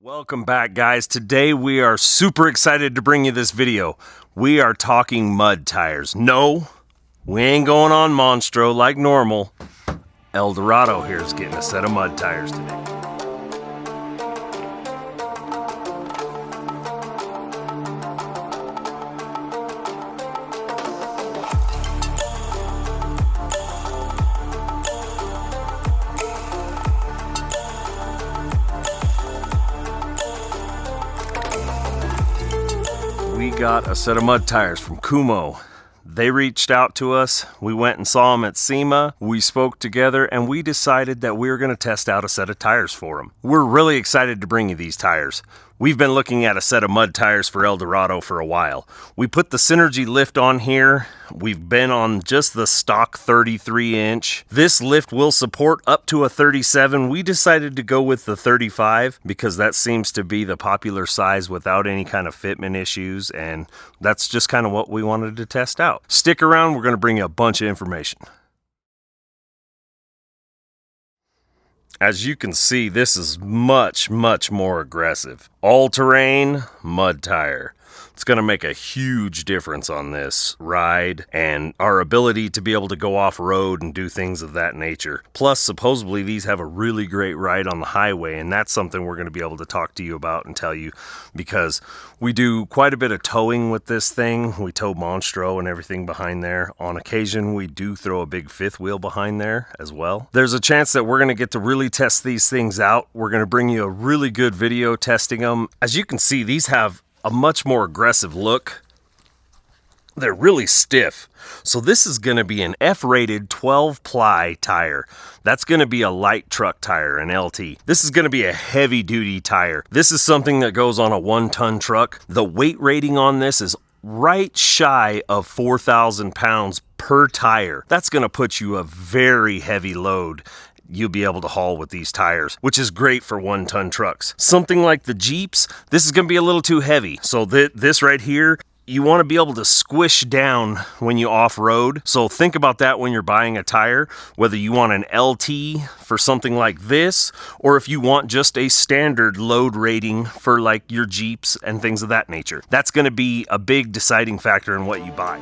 Welcome back, guys. Today we are super excited to bring you this video. We are talking mud tires. No, we ain't going on Monstro like normal. El Dorado here is getting a set of mud tires today. We got a set of mud tires from Kumho. They reached out to us. We went and saw them at SEMA. We spoke together and we decided that we were going to test out a set of tires for them. We're really excited to bring you these tires. We've been looking at a set of mud tires for El Dorado for a while. We put the Synergy lift on here. We've been on just the stock 33 inch. This lift will support up to a 37. We decided to go with the 35 because that seems to be the popular size without any kind of fitment issues, and that's just kind of what we wanted to test out. Stick around, we're going to bring you a bunch of information. As you can see, this is much more aggressive. All-terrain mud tire. It's going to make a huge difference on this ride and our ability to be able to go off-road and do things of that nature. Plus, supposedly, these have a really great ride on the highway, and that's something we're going to be able to talk to you about and tell you because we do quite a bit of towing with this thing. We tow Monstro and everything behind there. On occasion, we do throw a big fifth wheel behind there as well. There's a chance that we're going to get to really test these things out. We're going to bring you a really good video testing them. As you can see, these have a much more aggressive look. They're really stiff. So this is going to be an F-rated 12-ply tire. That's going to be a light truck tire, an LT. This is going to be a heavy-duty tire. This is something that goes on a 1-ton truck. The weight rating on this is right shy of 4,000 pounds per tire. That's going to put you a very heavy load you'll be able to haul with these tires, which is great for 1-ton trucks. Something like the Jeeps, this is going to be a little too heavy. So this right here, you want to be able to squish down when you off-road. So think about that when you're buying a tire, whether you want an LT for something like this, or if you want just a standard load rating for like your Jeeps and things of that nature. That's going to be a big deciding factor in what you buy.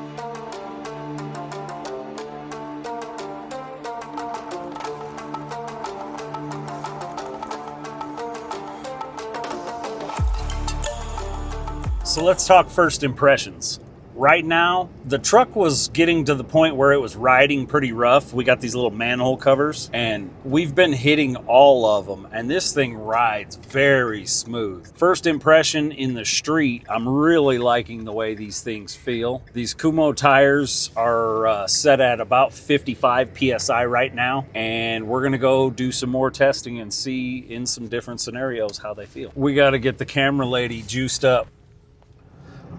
So let's talk first impressions. Right now, the truck was getting to the point where it was riding pretty rough. We got these little manhole covers and we've been hitting all of them, and this thing rides very smooth. First impression in the street, I'm really liking the way these things feel. These Kumho tires are set at about 55 PSI right now, and we're gonna go do some more testing and see in some different scenarios how they feel. We gotta get the camera lady juiced up.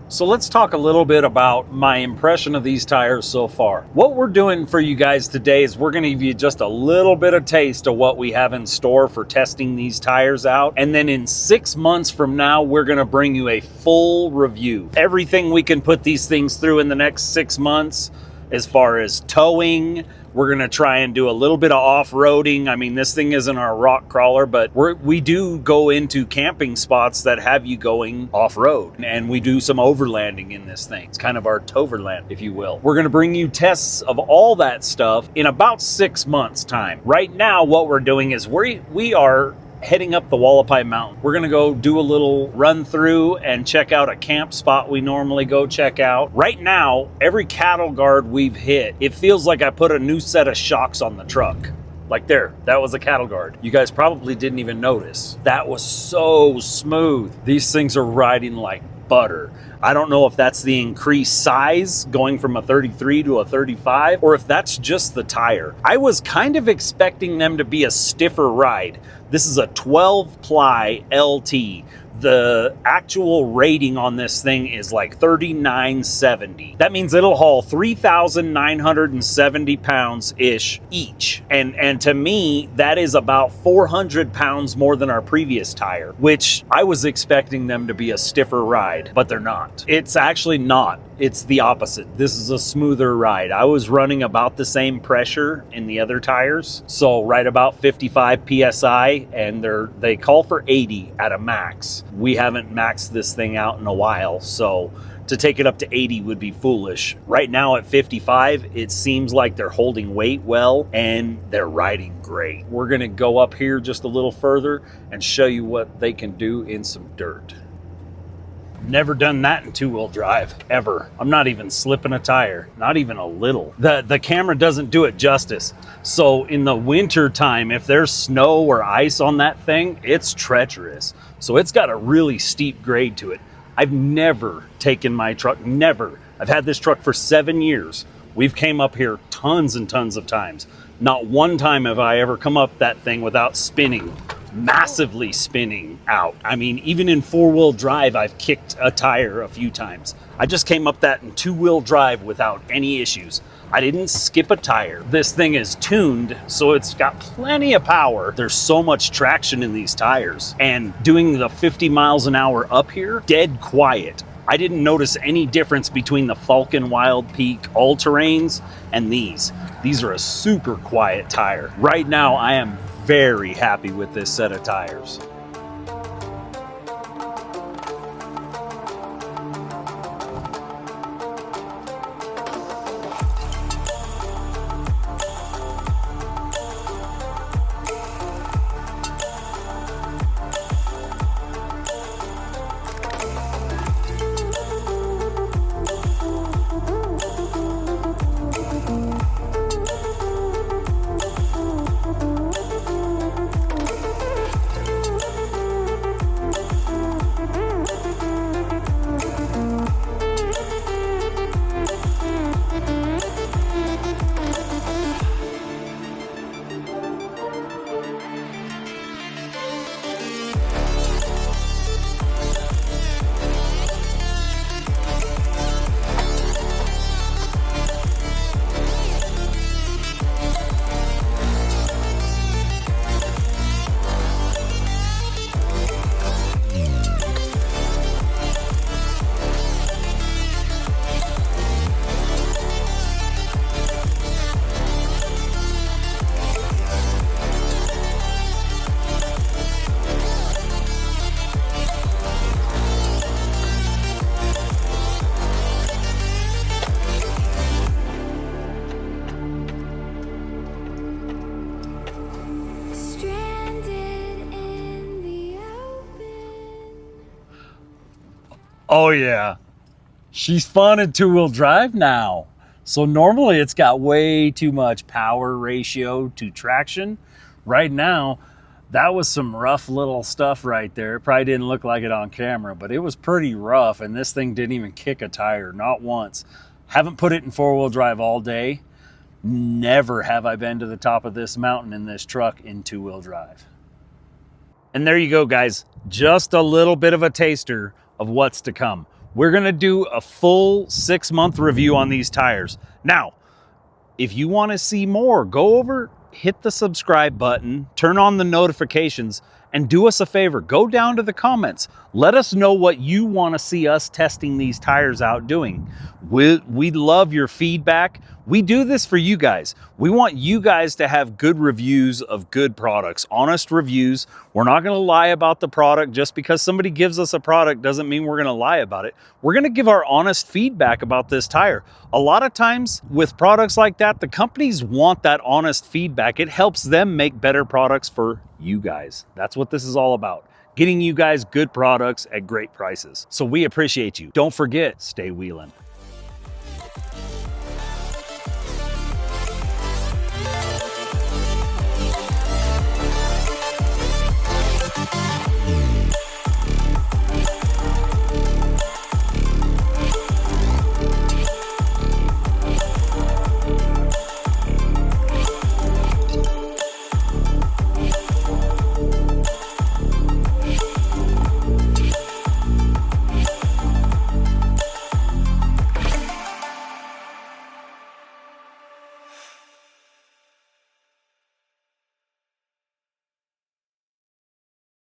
So let's talk a little bit about my impression of these tires so far. What we're doing for you guys today is we're going to give you just a little bit of taste of what we have in store for testing these tires out. And then in 6 months from now, we're going to bring you a full review. Everything we can put these things through in the next 6 months as far as towing. We're going to try and do a little bit of off-roading. I mean, this thing isn't our rock crawler, but we do go into camping spots that have you going off-road. And we do some overlanding in this thing. It's kind of our toverland, if you will. We're going to bring you tests of all that stuff in about 6 months' time. Right now, what we're doing is we are heading up the Wallapai Mountain. We're gonna go do a little run through and check out a camp spot we normally go check out. Right now, every cattle guard we've hit, it feels like I put a new set of shocks on the truck. Like there, that was a cattle guard. You guys probably didn't even notice. That was so smooth. These things are riding like butter. I don't know if that's the increased size going from a 33 to a 35, or if that's just the tire. I was kind of expecting them to be a stiffer ride. This is a 12-ply LT. The actual rating on this thing is like 3970. That means it'll haul 3,970 pounds ish each. And to me, that is about 400 pounds more than our previous tire, which I was expecting them to be a stiffer ride, but they're not. It's actually not. It's the opposite. This is a smoother ride. I was running about the same pressure in the other tires, so right about 55 psi, and they call for 80 at a max. We haven't maxed this thing out in a while, so to take it up to 80 would be foolish. Right now at 55, it seems like they're holding weight well and they're riding great. We're gonna go up here just a little further and show you what they can do in some dirt. Never done that in two-wheel drive, ever. I'm not even slipping a tire, not even a little. The camera doesn't do it justice. So in the winter time, if there's snow or ice on that thing, it's treacherous. So it's got a really steep grade to it. I've never taken my truck, never. I've had this truck for 7 years. We've came up here tons and tons of times. Not one time have I ever come up that thing without spinning. Massively spinning out. I mean, even in four-wheel drive, I've kicked a tire a few times. I just came up that in two-wheel drive without any issues. I didn't skip a tire. This thing is tuned, so it's got plenty of power. There's so much traction in these tires. And doing the 50 miles an hour up here, dead quiet. I didn't notice any difference between the Falcon Wild Peak all-terrains and these. These are a super quiet tire. Right now, I am very happy with this set of tires. Oh yeah, she's fun in two-wheel drive now. So normally it's got way too much power ratio to traction. Right now, that was some rough little stuff right there. It probably didn't look like it on camera, but it was pretty rough, and this thing didn't even kick a tire, not once. Haven't put it in four-wheel drive all day. Never have I been to the top of this mountain in this truck in two-wheel drive. And there you go, guys. Just a little bit of a taster of what's to come. We're gonna do a full 6-month review on these tires. Now, if you wanna see more, go over, hit the subscribe button, turn on the notifications, and do us a favor, go down to the comments. Let us know what you wanna see us testing these tires out doing. We love your feedback. We do this for you guys. We want you guys to have good reviews of good products, honest reviews. We're not gonna lie about the product. Just because somebody gives us a product doesn't mean we're gonna lie about it. We're gonna give our honest feedback about this tire. A lot of times with products like that, the companies want that honest feedback. It helps them make better products for you guys. That's what this is all about. Getting you guys good products at great prices. So we appreciate you. Don't forget, stay wheeling.